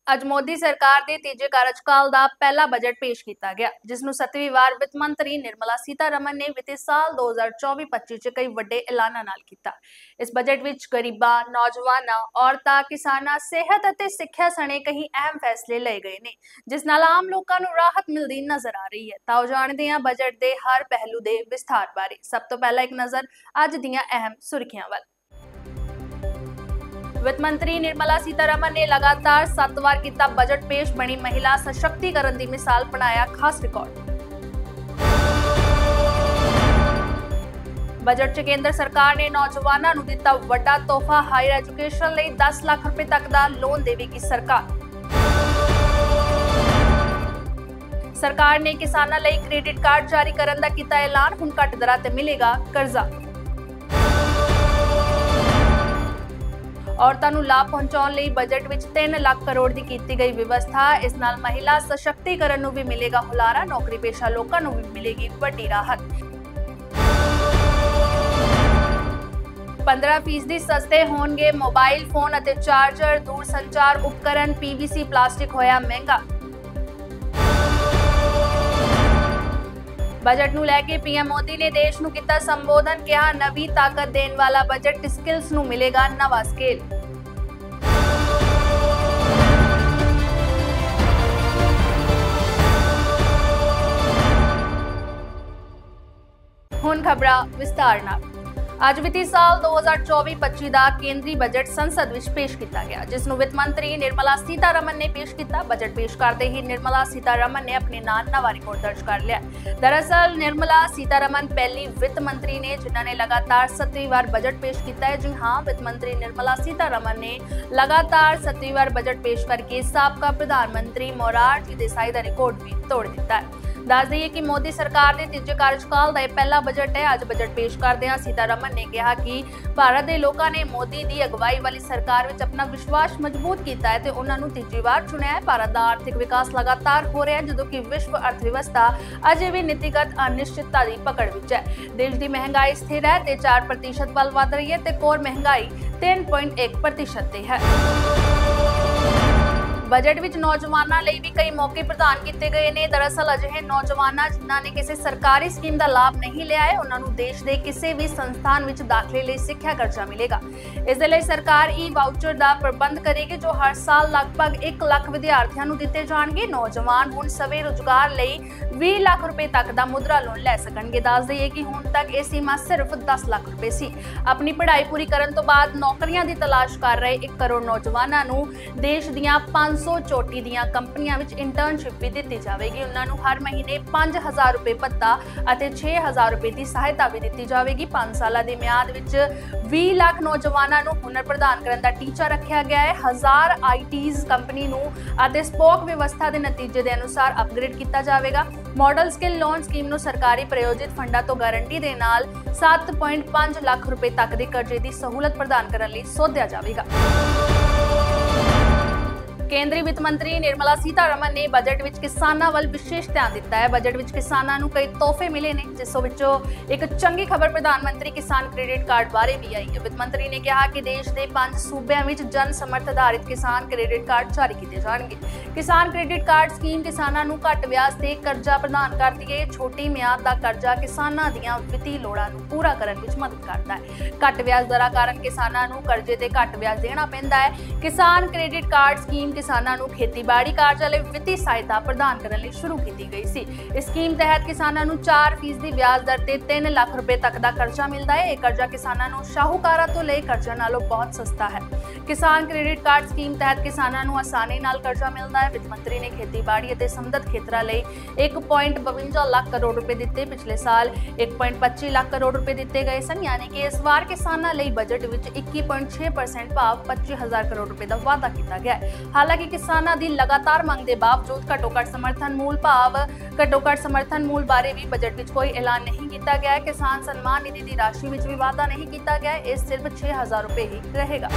ਅੱਜ ਮੋਦੀ ਸਰਕਾਰ ਦੇ ਤੀਜੇ ਕਾਰਜਕਾਲ ਦਾ ਪਹਿਲਾ ਬਜਟ ਪੇਸ਼ ਕੀਤਾ ਗਿਆ, ਜਿਸ ਨੂੰ 7ਵੀਂ ਵਾਰ ਵਿੱਤ ਮੰਤਰੀ ਨਿਰਮਲਾ ਸੀਤਾਰਮਨ ਨੇ ਵਿੱਤੀ ਸਾਲ 2024-25 ਚ ਕਈ ਵੱਡੇ ਐਲਾਨਾਂ ਨਾਲ ਕੀਤਾ। ਇਸ ਬਜਟ ਵਿੱਚ ਗਰੀਬਾਂ, ਨੌਜਵਾਨਾਂ, ਔਰਤਾਂ, ਕਿਸਾਨਾਂ, ਸਿਹਤ ਅਤੇ ਸਿੱਖਿਆ ਸਣੇ ਕਈ ਅਹਿਮ ਫੈਸਲੇ ਲਏ ਗਏ ਨੇ, ਜਿਸ ਨਾਲ ਆਮ ਲੋਕਾਂ ਨੂੰ ਰਾਹਤ ਮਿਲਦੀ ਨਜ਼ਰ ਆ ਰਹੀ ਹੈ। ਤਾਂ ਉਹ ਜਾਣਦੇ ਹਾਂ ਬਜਟ ਦੇ ਹਰ ਪਹਿਲੂ ਦੇ ਵਿਸਥਾਰ ਬਾਰੇ। ਸਭ ਤੋਂ ਪਹਿਲਾਂ ਇੱਕ ਨਜ਼ਰ ਅੱਜ ਦੀਆਂ ਅਹਿਮ ਸੁਰਖੀਆਂ ਵੱਲ। ਵਿੱਤ ਮੰਤਰੀ ਨਿਰਮਲਾ ਸੀਤਾਰਮਨ ਨੇ ਲਗਾਤਾਰ 7 ਵਾਰ ਕੀਤਾ ਬਜਟ ਪੇਸ਼, ਬਣੀ ਮਹਿਲਾ ਸਸ਼ਕਤੀਕਰਨ ਦੀ ਮਿਸਾਲ, ਬਣਾਇਆ ਖਾਸ ਰਿਕਾਰਡ। ਬਜਟ 'ਚ ਕੇਂਦਰ ਸਰਕਾਰ ਨੇ ਨੌਜਵਾਨਾਂ ਨੂੰ ਦਿੱਤਾ ਵੱਡਾ ਤੋਹਫਾ, ਹਾਇਰ ਐਜੂਕੇਸ਼ਨ ਲਈ 10 ਲੱਖ ਰੁਪਏ ਤੱਕ ਦਾ ਲੋਨ ਦੇਵੇਗੀ ਸਰਕਾਰ। ਸਰਕਾਰ ਨੇ ਕਿਸਾਨਾਂ ਲਈ ਕ੍ਰੈਡਿਟ ਕਾਰਡ ਜਾਰੀ ਕਰਨ ਦਾ ਕੀਤਾ ਐਲਾਨ, ਹੁਣ ਘੱਟ ਦਰਾਂ ਤੇ ਮਿਲੇਗਾ ਕਰਜ਼ਾ। ਔਰਤਾਂ ਨੂੰ ਲਾਭ ਪਹੁੰਚਾਉਣ ਲਈ ਬਜਟ ਵਿੱਚ 3 ਲੱਖ ਕਰੋੜ ਦੀ ਕੀਤੀ ਗਈ ਵਿਵਸਥਾ। ਇਸ ਨਾਲ ਮਹਿਲਾ ਸਸ਼ਕਤੀਕਰਨ ਨੂੰ ਵੀ ਮਿਲੇਗਾ ਹੁਲਾਰਾ, ਨੌਕਰੀ ਪੇਸ਼ਾ ਲੋਕਾਂ ਨੂੰ ਵੀ ਮਿਲੇਗੀ ਵੱਡੀ ਰਾਹਤ। 15% ਸਸਤੇ ਹੋਣਗੇ ਮੋਬਾਈਲ ਫੋਨ ਅਤੇ ਚਾਰਜਰ, ਦੂਰ ਸੰਚਾਰ ਉਪਕਰਨ, PVC ਪਲਾਸਟਿਕ ਹੋਇਆ ਮਹਿੰਗਾ। ਬਜਟ ਨੂੰ ਲੈ ਕੇ PM ਮੋਦੀ ਨੇ ਦੇਸ਼ ਨੂੰ ਕੀਤਾ ਸੰਬੋਧਨ, ਕਿਹਾ ਨਵੀਂ ਤਾਕਤ ਦੇਣ ਵਾਲਾ ਬਜਟ, ਸਕਿੱਲਸ ਨੂੰ ਮਿਲੇਗਾ ਨਵਾਂ ਸਕੇਲ। ਹੁਣ ਖਬਰਾਂ ਵਿਸਤਾਰ ਨਾਲ। ਅੱਜ ਵਿੱਤੀ ਸਾਲ 2024-25 ਦਾ ਕੇਂਦਰੀ ਬਜਟ ਸੰਸਦ ਵਿੱਚ ਪੇਸ਼ ਕੀਤਾ ਗਿਆ, ਜਿਸ ਨੂੰ ਵਿੱਤ ਮੰਤਰੀ ਨਿਰਮਲਾ ਸੀਤਾਰਮਨ ਨੇ ਪੇਸ਼ ਕੀਤਾ। ਬਜਟ ਪੇਸ਼ ਕਰਦੇ ਹੀ ਨਿਰਮਲਾ ਸੀਤਾਰਮਨ ਨੇ ਆਪਣੇ ਨਾਂ ਨਵਾਂ ਰਿਕਾਰਡ ਦਰਜ ਕਰ ਲਿਆ। ਦਰਅਸਲ ਨਿਰਮਲਾ ਸੀਤਾਰਮਨ ਪਹਿਲੀ ਵਿੱਤ ਮੰਤਰੀ ਨੇ ਜਿਨ੍ਹਾਂ ਨੇ ਲਗਾਤਾਰ 7ਵੀਂ ਵਾਰ ਬਜਟ ਪੇਸ਼ ਕੀਤਾ ਹੈ। ਜੀ ਹਾਂ, ਵਿੱਤ ਮੰਤਰੀ ਨਿਰਮਲਾ ਸੀਤਾਰਮਨ ਨੇ ਲਗਾਤਾਰ 7ਵੀਂ ਵਾਰ ਬਜਟ ਪੇਸ਼ ਕਰਕੇ ਸਾਬਕਾ ਪ੍ਰਧਾਨ ਮੰਤਰੀ ਮੋਰਾਰਜੀ ਦੇਸਾਈ ਦਾ ਰਿਕਾਰਡ ਵੀ ਤੋੜ ਦਿੱਤਾ ਹੈ। ਦੱਸ ਦਈਏ ਕਿ ਮੋਦੀ ਸਰਕਾਰ ਦੇ ਤੀਜੇ ਕਾਰਜਕਾਲ ਦਾ ਇਹ ਪਹਿਲਾ ਬਜਟ ਹੈ। ਅੱਜ ਬਜਟ ਪੇਸ਼ ਕਰਦਿਆਂ ਸੀਤਾਰਮਨ ਨੇ ਕਿਹਾ ਕਿ ਭਾਰਤ ਦੇ ਲੋਕਾਂ ਨੇ ਮੋਦੀ ਦੀ ਅਗਵਾਈ ਵਾਲੀ ਸਰਕਾਰ ਵਿੱਚ ਆਪਣਾ ਵਿਸ਼ਵਾਸ ਮਜ਼ਬੂਤ ਕੀਤਾ ਹੈ ਤੇ ਉਹਨਾਂ ਨੂੰ ਤੀਜੀ ਵਾਰ ਚੁਣਿਆ ਹੈ। ਭਾਰਤ ਦਾ ਆਰਥਿਕ ਵਿਕਾਸ ਲਗਾਤਾਰ ਹੋ ਰਿਹਾ ਹੈ, ਜਦੋਂ ਕਿ ਵਿਸ਼ਵ ਅਰਥ ਵਿਵਸਥਾ ਅਜੇ ਵੀ ਨੀਤੀਗਤ ਅਨਿਸ਼ਚਿਤਤਾ ਦੀ ਪਕੜ ਵਿੱਚ ਹੈ। ਦੇਸ਼ ਦੀ ਮਹਿੰਗਾਈ ਸਥਿਰ ਹੈ ਤੇ 4% ਵੱਲ ਵਧ ਰਹੀ ਹੈ ਤੇ ਕੋਰ ਮਹਿੰਗਾਈ 3.1% ਤੇ ਹੈ। ਬਜਟ ਵਿੱਚ ਨੌਜਵਾਨਾਂ ਲਈ ਵੀ ਕਈ ਮੌਕੇ ਪ੍ਰਦਾਨ ਕੀਤੇ ਗਏ ਨੇ। ਦਰਅਸਲ ਅਜਿਹੇ ਨੌਜਵਾਨਾਂ ਜਿਨ੍ਹਾਂ ਨੇ ਕਿਸੇ ਸਰਕਾਰੀ ਸਕੀਮ ਦਾ ਲਾਭ ਨਹੀਂ ਲਿਆ ਹੈ, ਉਹਨਾਂ ਨੂੰ ਦੇਸ਼ ਦੇ ਕਿਸੇ ਵੀ ਸੰਸਥਾਨ ਵਿੱਚ ਦਾਖਲੇ ਲਈ ਸਿੱਖਿਆ ਕਰਜ਼ਾ ਮਿਲੇਗਾ। ਇਸ ਦੇ ਲਈ ਸਰਕਾਰ ਵਾਊਚਰ ਦਾ ਪ੍ਰਬੰਧ ਕਰੇਗੀ, ਜੋ ਹਰ ਸਾਲ ਲਗਭਗ 1 ਲੱਖ ਵਿਦਿਆਰਥੀਆਂ ਨੂੰ ਦਿੱਤੇ ਜਾਣਗੇ। ਨੌਜਵਾਨ ਹੁਣ ਸਵੈ ਰੁਜ਼ਗਾਰ ਲਈ 20 ਲੱਖ ਰੁਪਏ ਤੱਕ ਦਾ ਮੁਦਰਾ ਲੋਨ ਲੈ ਸਕਣਗੇ। ਦੱਸ ਦਈਏ ਕਿ ਹੁਣ ਤੱਕ ਇਹ ਸੀਮਾ ਸਿਰਫ 10 ਲੱਖ ਰੁਪਏ ਸੀ। ਆਪਣੀ ਪੜ੍ਹਾਈ ਪੂਰੀ ਕਰਨ ਤੋਂ ਬਾਅਦ ਨੌਕਰੀਆਂ ਦੀ ਤਲਾਸ਼ ਕਰ ਰਹੇ 1 ਕਰੋੜ ਨੌਜਵਾਨਾਂ ਨੂੰ ਦੇਸ਼ ਦੀਆਂ 500 ਚੋਟੀ ਦੀਆਂ ਕੰਪਨੀਆਂ ਵਿੱਚ ਇੰਟਰਨਸ਼ਿਪ ਵੀ ਦਿੱਤੀ ਜਾਵੇਗੀ। ਉਹਨਾਂ ਨੂੰ ਹਰ ਮਹੀਨੇ 5000 ਰੁਪਏ ਭੱਤਾ ਅਤੇ 6000 ਰੁਪਏ ਦੀ ਸਹਾਇਤਾ ਵੀ ਦਿੱਤੀ ਜਾਵੇਗੀ। 5 ਸਾਲਾਂ ਦੀ ਮਿਆਦ ਵਿੱਚ 20 ਲੱਖ ਨੌਜਵਾਨਾਂ ਨੂੰ ਹੁਨਰ ਪ੍ਰਦਾਨ ਕਰਨ ਦਾ ਟੀਚਾ ਰੱਖਿਆ ਗਿਆ ਹੈ। 1000 ITs ਕੰਪਨੀ ਨੂੰ ਅਤੇ ਸਪੋਕ ਵਿਵਸਥਾ ਦੇ ਨਤੀਜੇ ਦੇ ਅਨੁਸਾਰ ਅਪਗ੍ਰੇਡ ਕੀਤਾ ਜਾਵੇਗਾ। ਮਾਡਲ ਸਕਿੱਲ ਲੋਨ ਸਕੀਮ ਨੂੰ ਸਰਕਾਰੀ ਪ੍ਰਾਯੋਜਿਤ ਫੰਡਾਂ ਤੋਂ ਗਾਰੰਟੀ ਦੇ ਨਾਲ 7.5 ਲੱਖ ਰੁਪਏ ਤੱਕ ਦੇ ਕਰਜ਼ੇ ਦੀ ਸਹੂਲਤ ਪ੍ਰਦਾਨ ਕਰਨ ਲਈ ਸੋਧਿਆ ਜਾਵੇਗਾ। ਕੇਂਦਰੀ ਵਿੱਤ ਮੰਤਰੀ ਨਿਰਮਲਾ ਸੀਤਾਰਮਨ ਨੇ ਬਜਟ ਵਿੱਚ ਕਿਸਾਨਾਂ ਵੱਲ ਵਿਸ਼ੇਸ਼ ਧਿਆਨ ਦਿੱਤਾ ਹੈ। ਬਜਟ ਵਿੱਚ ਕਿਸਾਨਾਂ ਨੂੰ ਕਈ ਤੋਹਫੇ ਮਿਲੇ ਨੇ, ਜਿਸ ਵਿੱਚੋਂ ਇੱਕ ਚੰਗੀ ਖਬਰ ਪ੍ਰਧਾਨ ਮੰਤਰੀ ਕਿਸਾਨ ਕ੍ਰੈਡਿਟ ਕਾਰਡ ਬਾਰੇ ਵੀ ਆਈ ਹੈ। ਵਿੱਤ ਮੰਤਰੀ ਨੇ ਕਿਹਾ ਕਿ ਦੇਸ਼ ਦੇ 5 ਸੂਬਿਆਂ ਵਿੱਚ ਜਨ ਸਮਰਥ ਆਧਾਰਿਤ ਕਿਸਾਨ ਕ੍ਰੈਡਿਟ ਕਾਰਡ ਜਾਰੀ ਕੀਤੇ ਜਾਣਗੇ। ਕਿਸਾਨ ਕ੍ਰੈਡਿਟ ਕਾਰਡ ਸਕੀਮ ਕਿਸਾਨਾਂ ਨੂੰ ਘੱਟ ਵਿਆਜ ਤੇ ਕਰਜ਼ਾ ਪ੍ਰਦਾਨ ਕਰਦੀ ਹੈ। ਛੋਟੀ ਮਿਆਦ ਦਾ ਕਰਜ਼ਾ ਕਿਸਾਨਾਂ ਦੀਆਂ ਵਿੱਤੀ ਲੋੜਾਂ ਨੂੰ ਪੂਰਾ ਕਰਨ ਵਿੱਚ ਮਦਦ ਕਰਦਾ ਹੈ। ਘੱਟ ਵਿਆਜ ਦਰਾਂ ਕਾਰਨ ਕਿਸਾਨਾਂ ਨੂੰ ਕਰਜ਼ੇ ਤੇ ਘੱਟ ਵਿਆਜ ਦੇਣਾ ਪੈਂਦਾ ਹੈ। ਕਿਸਾਨ ਕ੍ਰੈਡਿਟ ਕਾਰਡ ਸਕੀਮ ਕਿਸਾਨਾਂ ਨੂੰ ਖੇਤੀਬਾੜੀ ਕਾਰਜਾਂ ਲਈ ਵਿੱਤੀ ਸਹਾਇਤਾ ਪ੍ਰਦਾਨ ਕਰਨ ਲਈ ਸ਼ੁਰੂ ਕੀਤੀ ਗਈ ਸੀ। ਇਸ ਸਕੀਮ ਤਹਿਤ ਕਿਸਾਨਾਂ ਨੂੰ 4% ਦੀ ਵਿਆਜ ਦਰ ਤੇ 3 ਲੱਖ ਰੁਪਏ ਤੱਕ ਦਾ ਕਰਜ਼ਾ ਮਿਲਦਾ ਹੈ। ਇਹ ਕਰਜ਼ਾ ਕਿਸਾਨਾਂ ਨੂੰ ਸ਼ਾਹੂਕਾਰਾਂ ਤੋਂ ਲਏ ਕਰਜ਼ਾ ਨਾਲੋਂ ਬਹੁਤ ਸਸਤਾ ਹੈ। ਕਿਸਾਨ ਕ੍ਰੈਡਿਟ ਕਾਰਡ ਸਕੀਮ ਤਹਿਤ ਕਿਸਾਨਾਂ ਨੂੰ ਆਸਾਨੀ ਨਾਲ ਕਰਜ਼ਾ ਮਿਲਦਾ ਹੈ। ਵਿੱਤ ਮੰਤਰੀ ਨੇ ਖੇਤੀਬਾੜੀ ਅਤੇ ਸੰਬੰਧਿਤ ਖੇਤਰਾਂ ਲਈ 1.52 ਲੱਖ ਕਰੋੜ ਰੁਪਏ ਦਿੱਤੇ। ਪਿਛਲੇ ਸਾਲ 1.25 ਲੱਖ ਕਰੋੜ ਰੁਪਏ ਦਿੱਤੇ ਗਏ ਸਨ, ਯਾਨੀ ਕਿ ਇਸ ਵਾਰ ਕਿਸਾਨਾਂ ਲਈ ਬਜਟ ਵਿੱਚ 21.6% ਭਾਵ 25000 ਕਰੋੜ ਰੁਪਏ ਦਾ ਵਾਅਦਾ ਕੀਤਾ ਗਿਆ ਹੈ। ਹਾਲਾਂਕਿ ਕਿਸਾਨਾਂ ਦੀ ਲਗਾਤਾਰ ਮੰਗ ਦੇ ਬਾਵਜੂਦ ਘੱਟੋ-ਘੱਟ ਸਮਰਥਨ ਮੂਲ ਬਾਰੇ ਵੀ ਬਜਟ ਵਿੱਚ ਕੋਈ ਐਲਾਨ ਨਹੀਂ ਕੀਤਾ ਗਿਆ ਹੈ। ਕਿਸਾਨ ਸਨਮਾਨ ਨਿਧੀ ਦੀ ਰਾਸ਼ੀ ਵਿੱਚ ਵੀ ਵਾਅਦਾ ਨਹੀਂ ਕੀਤਾ ਗਿਆ ਹੈ। ਇਹ ਸਿਰਫ 6000 ਰੁਪਏ ਹੀ ਰਹੇਗਾ।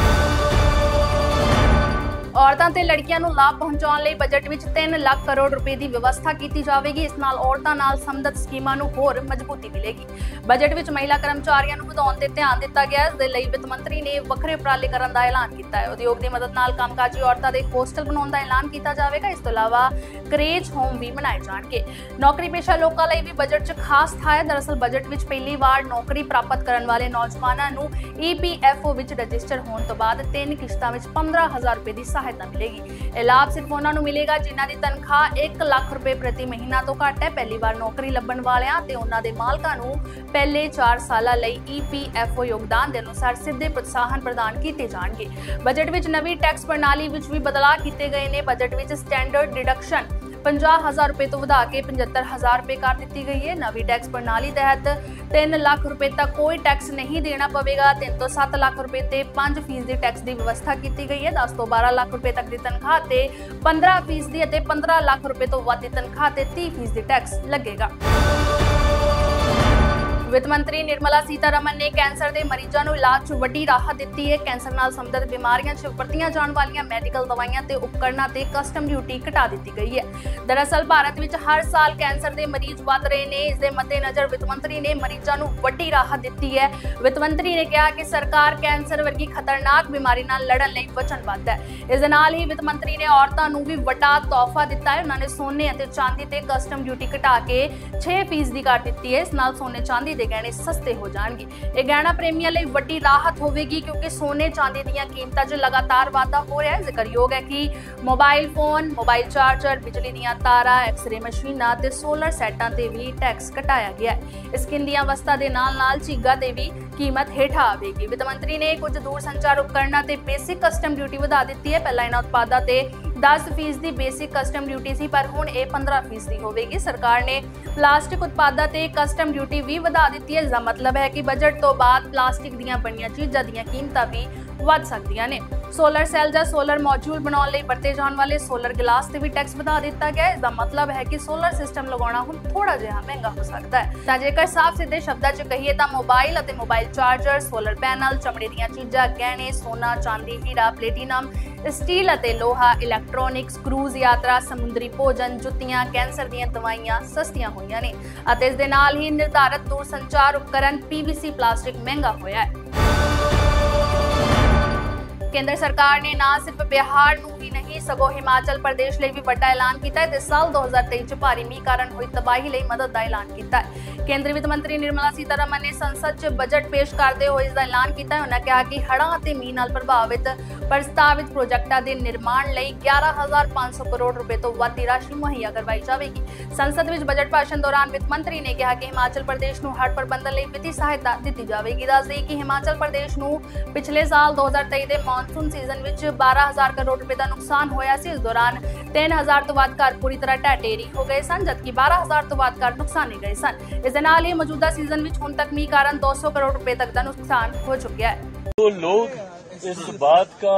ਔਰਤਾਂ ਤੇ ਲੜਕੀਆਂ ਨੂੰ ਲਾਭ ਪਹੁੰਚਾਉਣ ਲਈ ਬਜਟ ਵਿੱਚ 3 ਲੱਖ ਕਰੋੜ ਰੁਪਏ ਦੀ ਵਿਵਸਥਾ ਕੀਤੀ ਜਾਵੇਗੀ। ਇਸ ਨਾਲ ਔਰਤਾਂ ਨਾਲ ਸੰਬੰਧਿਤ ਸਕੀਮਾਂ ਨੂੰ ਹੋਰ ਮਜ਼ਬੂਤੀ ਮਿਲੇਗੀ। ਬਜਟ ਵਿੱਚ ਮਹਿਲਾ ਕਰਮਚਾਰੀਆਂ ਨੂੰ ਵਧਾਉਣ ਤੇ ਧਿਆਨ ਦਿੱਤਾ ਗਿਆ ਹੈ। ਇਸ ਦੇ ਲਈ ਵਿੱਤ ਮੰਤਰੀ ਨੇ ਵੱਖਰੇ ਉਪਰਾਲੇ ਕਰਨ ਦਾ ਐਲਾਨ ਕੀਤਾ ਹੈ। ਉਦਯੋਗ ਦੀ ਮਦਦ ਨਾਲ ਕੰਮਕਾਜੀ ਔਰਤਾਂ ਦੇ ਹੋਸਟਲ ਬਣਾਉਣ ਦਾ ਐਲਾਨ ਕੀਤਾ ਜਾਵੇਗਾ। ਇਸ ਤੋਂ ਇਲਾਵਾ ਕਰੇਜ ਹੋਮ ਵੀ ਬਣਾਏ ਜਾਣਗੇ। ਨੌਕਰੀ ਪੇਸ਼ਾ ਲੋਕਾਂ ਲਈ ਵੀ ਬਜਟ 'ਚ ਖਾਸ ਥਾਂ ਹੈ। ਦਰਅਸਲ ਬਜਟ ਵਿੱਚ ਪਹਿਲੀ ਵਾਰ ਨੌਕਰੀ ਪ੍ਰਾਪਤ ਕਰਨ ਵਾਲੇ ਨੌਜਵਾਨਾਂ ਨੂੰ EPFO ਵਿੱਚ ਰਜਿਸਟਰ ਹੋਣ ਤੋਂ ਬਾਅਦ 3 ਕਿਸ਼ਤਾਂ ਵਿੱਚ 15,000 ਰੁਪਏ ਦੀ ਸਹਾਇਤਾ ਮਿਲੇਗੀ। ਇਹ ਲਾਭ ਸਿਰਫ ਉਹਨਾਂ ਨੂੰ ਮਿਲੇਗਾ ਜਿਨ੍ਹਾਂ ਦੀ ਤਨਖਾਹ 1 ਲੱਖ ਰੁਪਏ ਪ੍ਰਤੀ ਮਹੀਨਾ ਤੋਂ ਘੱਟ ਹੈ। ਪਹਿਲੀ ਵਾਰ ਨੌਕਰੀ ਲੱਭਣ ਵਾਲਿਆਂ ਤੇ ਉਹਨਾਂ ਦੇ ਮਾਲਕਾਂ ਨੂੰ ਪਹਿਲੇ 4 ਸਾਲਾਂ ਲਈ EPFO ਯੋਗਦਾਨ ਦੇ ਅਨੁਸਾਰ ਸਿੱਧੇ ਪ੍ਰੋਤਸਾਹਨ ਪ੍ਰਦਾਨ ਕੀਤੇ ਜਾਣਗੇ। ਬਜਟ ਵਿੱਚ ਨਵੀਂ ਟੈਕਸ ਪ੍ਰਣਾਲੀ ਵਿੱਚ ਵੀ ਬਦਲਾਅ ਕੀਤੇ ਗਏ ਨੇ। ਬਜਟ ਵਿੱਚ ਸਟੈਂਡਰਡ ਡਿਡਕਸ਼ਨ 50,000 ਰੁਪਏ ਤੋਂ ਵਧਾ ਕੇ 75,000 ਰੁਪਏ ਕਰ ਦਿੱਤੀ ਗਈ ਹੈ। ਨਵੀਂ ਟੈਕਸ ਪ੍ਰਣਾਲੀ ਤਹਿਤ 3 ਲੱਖ ਰੁਪਏ ਤੱਕ ਕੋਈ ਟੈਕਸ ਨਹੀਂ ਦੇਣਾ ਪਵੇਗਾ। 3 ਤੋਂ 7 ਲੱਖ ਰੁਪਏ ਤੇ 5% ਦੀ ਟੈਕਸ ਦੀ ਵਿਵਸਥਾ ਕੀਤੀ ਗਈ ਹੈ। 10 ਤੋਂ 12 ਲੱਖ ਰੁਪਏ ਤੱਕ ਦੀ ਤਨਖਾਹ ਤੇ 15% ਦੀ ਅਤੇ 15 ਲੱਖ ਰੁਪਏ ਤੋਂ ਵੱਧ ਦੀ ਤਨਖਾਹ ਤੇ 30% ਦੀ ਟੈਕਸ ਲੱਗੇਗਾ। ਵਿੱਤ ਮੰਤਰੀ ਨਿਰਮਲਾ ਸੀਤਾਰਮਨ ਨੇ ਕੈਂਸਰ ਦੇ ਮਰੀਜ਼ਾਂ ਨੂੰ ਇਲਾਜ 'ਚ ਵੱਡੀ ਰਾਹਤ ਦਿੱਤੀ ਹੈ। ਕੈਂਸਰ ਨਾਲ ਸੰਬੰਧਿਤ ਬਿਮਾਰੀਆਂ 'ਚ ਵਰਤੀਆਂ ਜਾਣ ਵਾਲੀਆਂ ਮੈਡੀਕਲ ਦਵਾਈਆਂ ਤੇ ਉਪਕਰਨਾਂ ਤੇ ਕਸਟਮ ਡਿਊਟੀ ਘਟਾ ਦਿੱਤੀ ਗਈ ਹੈ। ਦਰਅਸਲ ਭਾਰਤ ਵਿੱਚ ਹਰ ਸਾਲ ਕੈਂਸਰ ਦੇ ਮਰੀਜ਼ ਵੱਧ ਰਹੇ ਨੇ। ਇਸ ਦੇ ਮੱਦੇਨਜ਼ਰ ਵਿੱਤ ਮੰਤਰੀ ਨੇ ਮਰੀਜ਼ਾਂ ਨੂੰ ਵੱਡੀ ਰਾਹਤ ਦਿੱਤੀ ਹੈ। ਵਿੱਤ ਮੰਤਰੀ ਨੇ ਕਿਹਾ ਕਿ ਸਰਕਾਰ ਕੈਂਸਰ ਵਰਗੀ ਖਤਰਨਾਕ ਬਿਮਾਰੀ ਨਾਲ ਲੜਨ ਲਈ ਵਚਨਬੱਧ ਹੈ। ਇਸ ਦੇ ਨਾਲ ਹੀ ਵਿੱਤ ਮੰਤਰੀ ਨੇ ਔਰਤਾਂ ਨੂੰ ਵੀ ਵੱਡਾ ਤੋਹਫਾ ਦਿੱਤਾ ਹੈ। ਉਹਨਾਂ ਨੇ ਸੋਨੇ ਅਤੇ ਚਾਂਦੀ ਤੇ ਕਸਟਮ ਡਿਊਟੀ ਘਟਾ ਕੇ 6% ਦੀ ਕਰ ਦਿੱਤੀ ਹੈ। ਇਸ ਨਾਲ ਸੋਨੇ ਚਾਂਦੀ ਦੇ ਗਹਿਣੇ ਸਸਤੇ ਹੋ ਜਾਣਗੇ। ਇਹ ਗਹਿਣਾ ਪ੍ਰੇਮੀਆਂ ਲਈ ਵੱਡੀ ਰਾਹਤ ਹੋਵੇਗੀ ਕਿਉਂਕਿ ਸੋਨੇ ਚਾਂਦੀ ਦੀਆਂ ਕੀਮਤਾਂ 'ਚ ਲਗਾਤਾਰ ਵਾਧਾ ਹੋ ਰਿਹਾ ਹੈ। ਜ਼ਿਕਰਯੋਗ ਹੈ ਕਿ ਮੋਬਾਈਲ ਫੋਨ, ਮੋਬਾਈਲ ਚਾਰਜਰ, ਬਿਜਲੀ ਦੀਆਂ ਤਾਰਾਂ, ਐਕਸ-ਰੇ ਮਸ਼ੀਨਾਂ ਤੇ ਸੋਲਰ ਸੈੱਟਾਂ ਤੇ ਵੀ ਟੈਕਸ ਘਟਾਇਆ ਗਿਆ ਹੈ। ਸਕਿਨ ਦੀਆਂ ਵਸਤਾਂ ਦੇ ਨਾਲ-ਨਾਲ ਝੀਗਾ ਤੇ ਵੀ ਕੀਮਤ ਹੇਠਾਂ ਆਵੇਗੀ। ਵਿੱਤ ਮੰਤਰੀ ਨੇ ਕੁਝ ਦੂਰ ਸੰਚਾਰ ਉਪਕਰਨਾਂ ਤੇ ਬੇਸਿਕ ਕਸਟਮ ਡਿਊਟੀ ਵਧਾ ਦਿੱਤੀ ਹੈ। ਪਹਿਲਾਂ ਇਹਨਾਂ ਉਤਪਾਦਾਂ ਤੇ 10% ਦੀ ਬੇਸਿਕ ਕਸਟਮ ਡਿਊਟੀ ਸੀ, ਪਰ ਹੁਣ ਇਹ 15% ਦੀ ਹੋਵੇਗੀ। ਸਰਕਾਰ ਨੇ ਪਲਾਸਟਿਕ ਉਤਪਾਦਾਂ ਤੇ ਕਸਟਮ ਡਿਊਟੀ ਵੀ ਵਧਾ ਦਿੱਤੀ ਹੈ। ਇਸ ਦਾ ਮਤਲਬ ਹੈ ਕਿ ਬਜਟ ਤੋਂ ਬਾਅਦ ਪਲਾਸਟਿਕ ਦੀਆਂ ਬਣੀਆਂ ਚੀਜ਼ਾਂ ਦੀਆਂ ਕੀਮਤਾਂ ਵੀ ਵੱਧ ਸਕਦੀਆਂ ਨੇ। ਸੋਲਰ ਸੈੱਲ ਜਾਂ ਸੋਲਰ ਮੋਡਿਊਲ ਬਣਾਉਣ ਲਈ ਵਰਤੇ ਜਾਣ ਵਾਲੇ ਸੋਲਰ ਗਲਾਸ ਤੇ ਵੀ ਟੈਕਸ ਵਧਾ ਦਿੱਤਾ ਗਿਆ ਹੈ। ਇਸ ਦਾ ਮਤਲਬ ਹੈ ਕਿ ਸੋਲਰ ਸਿਸਟਮ ਲਗਾਉਣਾ ਹੁਣ ਥੋੜਾ ਜਿਹਾ ਮਹਿੰਗਾ ਹੋ ਸਕਦਾ ਹੈ। ਤਾਂ ਜੇਕਰ ਸਾਫ਼ ਸਿੱਧੇ ਸ਼ਬਦਾਂ 'ਚ ਕਹੀਏ ਤਾਂ ਮੋਬਾਈਲ ਅਤੇ ਮੋਬਾਈਲ ਚਾਰਜਰ, ਸੋਲਰ ਪੈਨਲ, ਚਮੜੇ ਦੀਆਂ ਚੀਜ਼ਾਂ, ਗਹਿਣੇ, ਸੋਨਾ, ਚਾਂਦੀ, ਹੀਰਾ, ਪਲੇਟੀਨਮ, ਸਟੀਲ ਅਤੇ ਲੋਹਾ, ਇਲੈਕਟ੍ਰੋਨਿਕਸ, ਕਰੂਜ਼ ਯਾਤਰਾ, ਸਮੁੰਦਰੀ ਭੋਜਨ, ਜੁੱਤੀਆਂ, ਕੈਂਸਰ ਦੀਆਂ ਦਵਾਈਆਂ ਸਸਤੀਆਂ ਹੋਈਆਂ ਨੇ ਅਤੇ ਇਸ ਦੇ ਨਾਲ ਹੀ ਨਿਰਧਾਰਤ ਦੂਰ ਸੰਚਾਰ ਉਪਕਰਨ PVC ਪਲਾਸਟਿਕ ਮਹਿੰਗਾ ਹੋਇਆ ਹੈ। ਕੇਂਦਰ ਸਰਕਾਰ ਨੇ ਨਾ ਸਿਰਫ ਬਿਹਾਰ ਨੂੰ ਹੀ ਨਹੀਂ ਸਗੋਂ ਹਿਮਾਚਲ ਪ੍ਰਦੇਸ਼ ਲਈ ਵੀ ਵੱਡਾ ਐਲਾਨ ਕੀਤਾ ਹੈ ਤੇ ਸਾਲ 2023 ਚ ਭਾਰੀ ਮੀਂਹ ਕਾਰਨ ਹੋਈ ਤਬਾਹੀ ਲਈ ਮਦਦ ਦਾ ਐਲਾਨ ਕੀਤਾ ਹੈ। ਕੇਂਦਰੀ ਵਿੱਤ ਮੰਤਰੀ ਨਿਰਮਲਾ ਸੀਤਾਰਮਨ ਨੇ ਸੰਸਦ 'ਚ ਬਜਟ ਪੇਸ਼ ਕਰਦੇ ਹੋਏ ਇਸ ਦਾ ਐਲਾਨ ਕੀਤਾ ਹੈ। ਉਹਨਾਂ ਕਿਹਾ ਕਿ ਹੜ੍ਹਾਂ ਅਤੇ ਮੀਂਹ ਨਾਲ ਪ੍ਰਭਾਵਿਤ ਪ੍ਰਸਤਾਵਿਤ ਪ੍ਰੋਜੈਕਟਾਂ ਦੇ ਨਿਰਮਾਣ ਲਈ 11,500 ਕਰੋੜ ਰੁਪਏ ਤੋਂ ਵੱਧ ਦੀ ਰਾਸ਼ੀ ਮੁਹੱਈਆ ਕਰਵਾਈ ਜਾਵੇਗੀ। ਸੰਸਦ ਵਿੱਚ ਬਜਟ ਭਾਸ਼ਣ ਦੌਰਾਨ ਵਿੱਤ ਮੰਤਰੀ ਨੇ ਕਿਹਾ ਕਿ ਹਿਮਾਚਲ ਪ੍ਰਦੇਸ਼ ਨੂੰ ਹੜ੍ਹ ਪ੍ਰਬੰਧਨ ਲਈ ਵਿੱਤੀ ਸਹਾਇਤਾ ਦਿੱਤੀ ਜਾਵੇਗੀ। ਦੱਸ ਦੇਈਏ ਕਿ ਹਿਮਾਚਲ ਪ੍ਰਦੇਸ਼ ਨੂੰ ਪਿਛਲੇ ਸਾਲ 2023 ਦੇ ਮੌਨਸੂਨ ਸੀਜ਼ਨ ਵਿੱਚ 12,000 ਕਰੋੜ ਰੁਪਏ ਦਾ ਨੁਕਸਾਨ ਹੋਇਆ ਸੀ। ਇਸ ਦੌਰਾਨ 3,000 ਤੋਂ ਵੱਧ ਘਰ ਪੂਰੀ ਤਰ੍ਹਾਂ ਢਹਿ ਹੋ ਗਏ ਸਨ, ਜਦਕਿ 12,000 ਤੋਂ ਵੱਧ ਘਰ ਨੁਕਸਾਨੇ ਗਏ ਸਨ। ਇਸ ਦੇ ਨਾਲ ਹੀ ਮੌਜੂਦਾ ਸੀਜ਼ਨ ਵਿੱਚ ਹੁਣ ਤੱਕ ਮੀਂਹ ਕਾਰਨ 200 ਕਰੋੜ रुपए तक का नुकसान हो चुका है। तो लोग इस बात का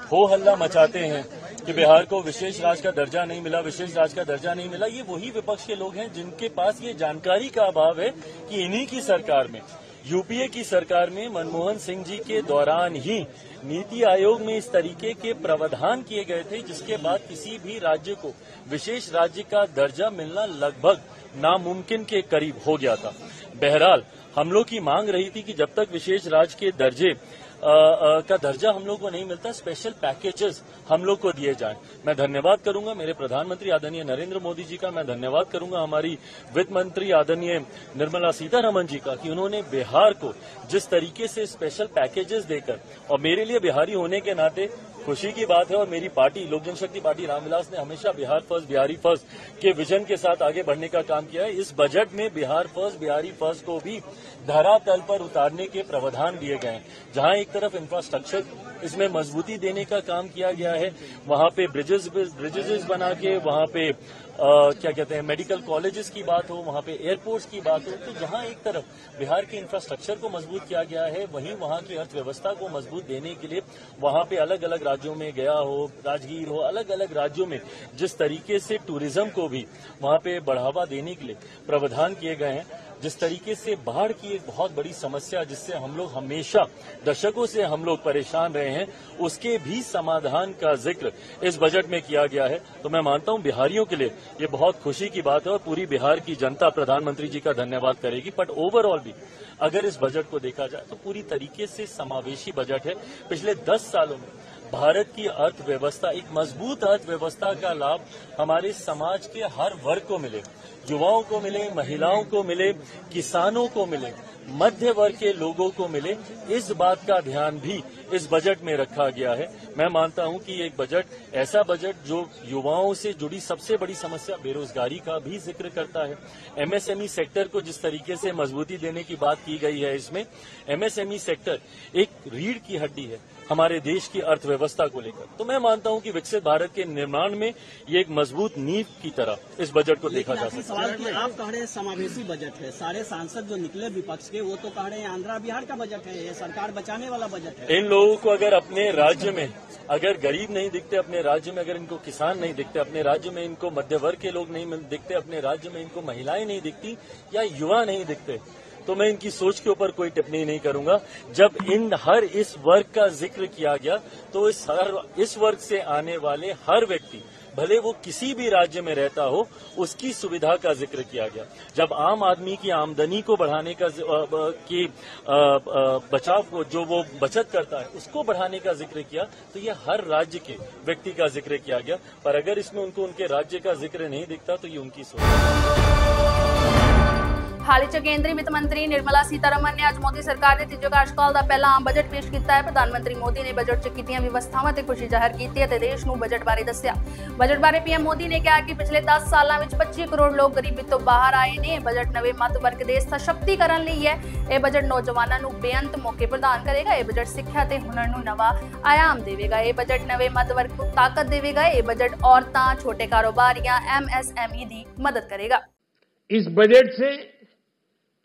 हो हल्ला मचाते हैं कि बिहार को विशेष राज्य का दर्जा नहीं मिला, विशेष राज्य का दर्जा नहीं मिला। ये वही विपक्ष के लोग हैं जिनके पास ये जानकारी का अभाव है कि इन्हीं की सरकार में, यूपीए की सरकार में मनमोहन सिंह जी के दौरान ही नीति आयोग में इस तरीके के प्रावधान किए गए थे जिसके बाद किसी भी राज्य को विशेष राज्य का दर्जा मिलना लगभग नामुमकिन के करीब हो गया था। बहरहाल हम लोग की मांग रही थी कि जब तक विशेष राज्य के दर्जे का दर्जा हम लोग को नहीं मिलता, स्पेशल पैकेजेस हम लोग को दिए जाएं। मैं धन्यवाद करूंगा मेरे प्रधानमंत्री आदरणीय नरेंद्र मोदी जी का, मैं धन्यवाद करूंगा हमारी वित्त मंत्री आदरणीय निर्मला सीतारमन जी का कि उन्होंने बिहार को जिस तरीके से स्पेशल पैकेजेस देकर, और मेरे लिए बिहारी होने के नाते खुशी की बात है और मेरी पार्टी लोक जनशक्ति पार्टी रामविलास ने हमेशा बिहार फर्स्ट बिहारी फर्स्ट के विजन के साथ आगे बढ़ने का काम किया है। इस बजट में बिहार फर्स्ट बिहारी फर्स्ट को भी धरातल पर उतारने के प्रावधान दिए गए हैं। जहां एक तरफ इंफ्रास्ट्रक्चर इसमें मजबूती देने का काम किया गया है, वहां पे ब्रिजेस बना के, वहां पे क्या कहते हैं मेडिकल कॉलेजेस की बात हो, वहां पे एयरपोर्ट्स की बात हो, तो जहां एक तरफ बिहार के इंफ्रास्ट्रक्चर को मजबूत किया गया है, वहीं वहां की अर्थव्यवस्था को मजबूत देने के लिए वहां पे अलग अलग राज्यों में गया हो, राजगीर हो, अलग अलग राज्यों में जिस तरीके से टूरिज्म को भी वहां पे बढ़ावा देने के लिए प्रावधान किए गए हैं, जिस तरीके से बाढ़ की एक बहुत बड़ी समस्या जिससे हम लोग हमेशा दशकों से हम लोग परेशान रहे हैं, उसके भी समाधान का जिक्र इस बजट में किया गया है। तो मैं मानता हूं बिहारियों के लिए ये बहुत खुशी की बात है और पूरी बिहार की जनता प्रधानमंत्री जी का धन्यवाद करेगी। बट ओवरऑल भी अगर इस बजट को देखा जाए तो पूरी तरीके से समावेशी बजट है। पिछले 10 सालों में भारत की अर्थव्यवस्था, एक मजबूत अर्थव्यवस्था का लाभ हमारे समाज के हर वर्ग को मिले, युवाओं को मिले, महिलाओं को मिले, किसानों को मिले, मध्य वर्ग के लोगों को मिले, इस बात का ध्यान भी इस बजट में रखा गया है। मैं मानता हूं कि एक बजट ऐसा बजट जो युवाओं से जुड़ी सबसे बड़ी समस्या बेरोजगारी का भी जिक्र करता है। एमएसएमई सेक्टर को जिस तरीके से मजबूती देने की बात की गई है, इसमें एमएसएमई सेक्टर एक रीढ़ की हड्डी है हमारे देश की अर्थव्यवस्था को लेकर। तो मैं मानता हूं कि विकसित भारत के निर्माण में ये एक मजबूत नींव की तरह इस बजट को देखा जा सकता है। सवाल कि आप कह रहे हैं समावेशी बजट है, सारे सांसद जो निकले विपक्ष के वो तो कह रहे हैं आंध्र बिहार का बजट है, ये सरकार बचाने वाला बजट है। इन लोगों को अगर अपने राज्य में अगर गरीब नहीं दिखते, अपने राज्य में अगर इनको किसान नहीं दिखते, अपने राज्य में इनको मध्य वर्ग के लोग नहीं दिखते, अपने राज्य में इनको महिलाएं नहीं दिखती या युवा नहीं दिखते, तो मैं इनकी सोच के ऊपर कोई टिप्पणी नहीं करूंगा। जब हर इस वर्ग का जिक्र किया गया तो इस वर्ग से आने वाले हर व्यक्ति, भले वो किसी भी राज्य में रहता हो, उसकी सुविधा का जिक्र किया गया। जब आम आदमी की आमदनी को बढ़ाने का बचाव को जो वो बचत करता है उसको बढ़ाने का जिक्र किया, तो ये हर राज्य के व्यक्ति का जिक्र किया गया। पर अगर इसमें उनको उनके राज्य का जिक्र नहीं दिखता तो ये उनकी सोच है। ਹਾਲ ਹੀ 'ਚ ਕੇਂਦਰੀ ਵਿੱਤ ਮੰਤਰੀ ਨਿਰਮਲਾ ਸੀਤਾਰਮਨ ਨੇ ਅੱਜ ਮੋਦੀ ਸਰਕਾਰ ਦੇ ਤੀਜੇ ਕਾਰਜਕਾਲ ਦਾ ਪਹਿਲਾ ਆਮ ਬਜਟ ਪੇਸ਼ ਕੀਤਾ ਹੈ। ਪ੍ਰਧਾਨ ਮੰਤਰੀ ਮੋਦੀ ਨੇ ਬਜਟ 'ਚ ਕੀਤੀਆਂ ਵਿਵਸਥਾਵਾਂ ਤੇ ਖੁਸ਼ੀ ਜ਼ਾਹਰ ਕੀਤੀ ਅਤੇ ਦੇਸ਼ ਨੂੰ ਬਜਟ ਬਾਰੇ ਦੱਸਿਆ। ਬਜਟ ਬਾਰੇ ਪੀਐਮ ਮੋਦੀ ਨੇ ਕਿਹਾ ਕਿ ਪਿਛਲੇ 10 ਸਾਲਾਂ ਵਿੱਚ 25 ਕਰੋੜ ਲੋਕ ਗਰੀਬੀ ਤੋਂ ਬਾਹਰ ਆਏ ਨੇ। ਬਜਟ ਨਵੇਂ ਮੱਧ ਵਰਗ ਦੇ ਸਸ਼ਕਤੀਕਰਨ ਲਈ ਹੈ। ਇਹ ਬਜਟ ਨੌਜਵਾਨਾਂ ਨੂੰ ਬੇਅੰਤ ਮੌਕੇ ਪ੍ਰਦਾਨ ਕਰੇਗਾ। ਇਹ ਬਜਟ ਸਿੱਖਿਆ ਤੇ ਹੁਨਰ ਨੂੰ ਨਵਾਂ ਆयाम ਦੇਵੇਗਾ। ਇਹ ਬਜਟ ਨਵੇਂ ਮੱਧ ਵਰਗ ਨੂੰ ਤਾਕਤ ਦੇਵੇਗਾ। ਇਹ ਬਜਟ ਔਰਤਾਂ, ਛੋਟੇ ਕਾਰੋਬਾਰੀਆਂ, MSME ਦੀ मदद करेगा। इस बजट से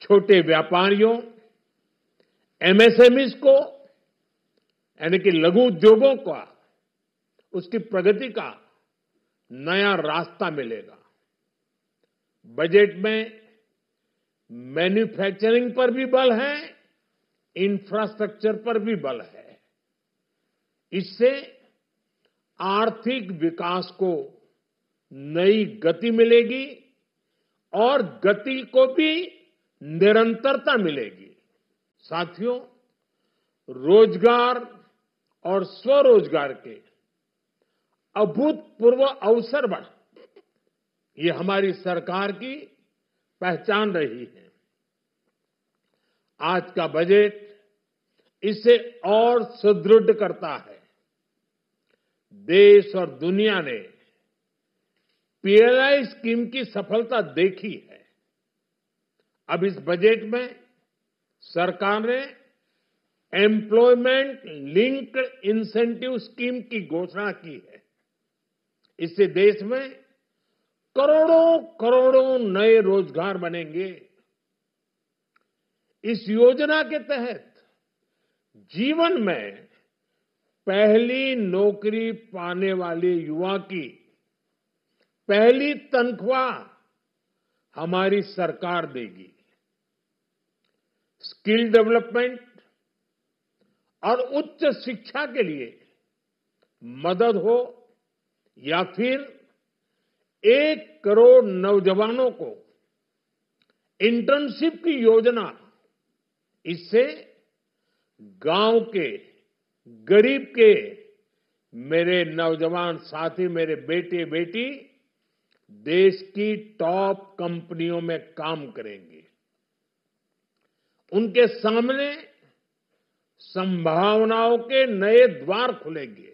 छोटे व्यापारियों, एमएसएमईज को यानी कि लघु उद्योगों का उसकी प्रगति का नया रास्ता मिलेगा। बजट में मैन्युफैक्चरिंग पर भी बल है, इंफ्रास्ट्रक्चर पर भी बल है। इससे आर्थिक विकास को नई गति मिलेगी और गति को भी निरंतरता मिलेगी। साथियों, रोजगार और स्वरोजगार के अभूतपूर्व अवसर बढ़, ये हमारी सरकार की पहचान रही है। आज का बजट इसे और सुदृढ़ करता है। देश और दुनिया ने पीएलआई स्कीम की सफलता देखी है। अब इस बजट में सरकार ने एम्प्लॉयमेंट लिंक्ड इंसेंटिव स्कीम की घोषणा की है। इससे देश में करोड़ों करोड़ों नए रोजगार बनेंगे। इस योजना के तहत जीवन में पहली नौकरी पाने वाले युवा की पहली तनख्वाह हमारी सरकार देगी। स्किल डेवलपमेंट और उच्च शिक्षा के लिए मदद हो या फिर 1 करोड़ नौजवानों को इंटर्नशिप की योजना, इससे गांव के गरीब के मेरे नौजवान साथी, मेरे बेटे बेटी देश की टॉप कंपनियों में काम करेंगे। उनके सामने संभावनाओं के नए द्वार खुलेंगे।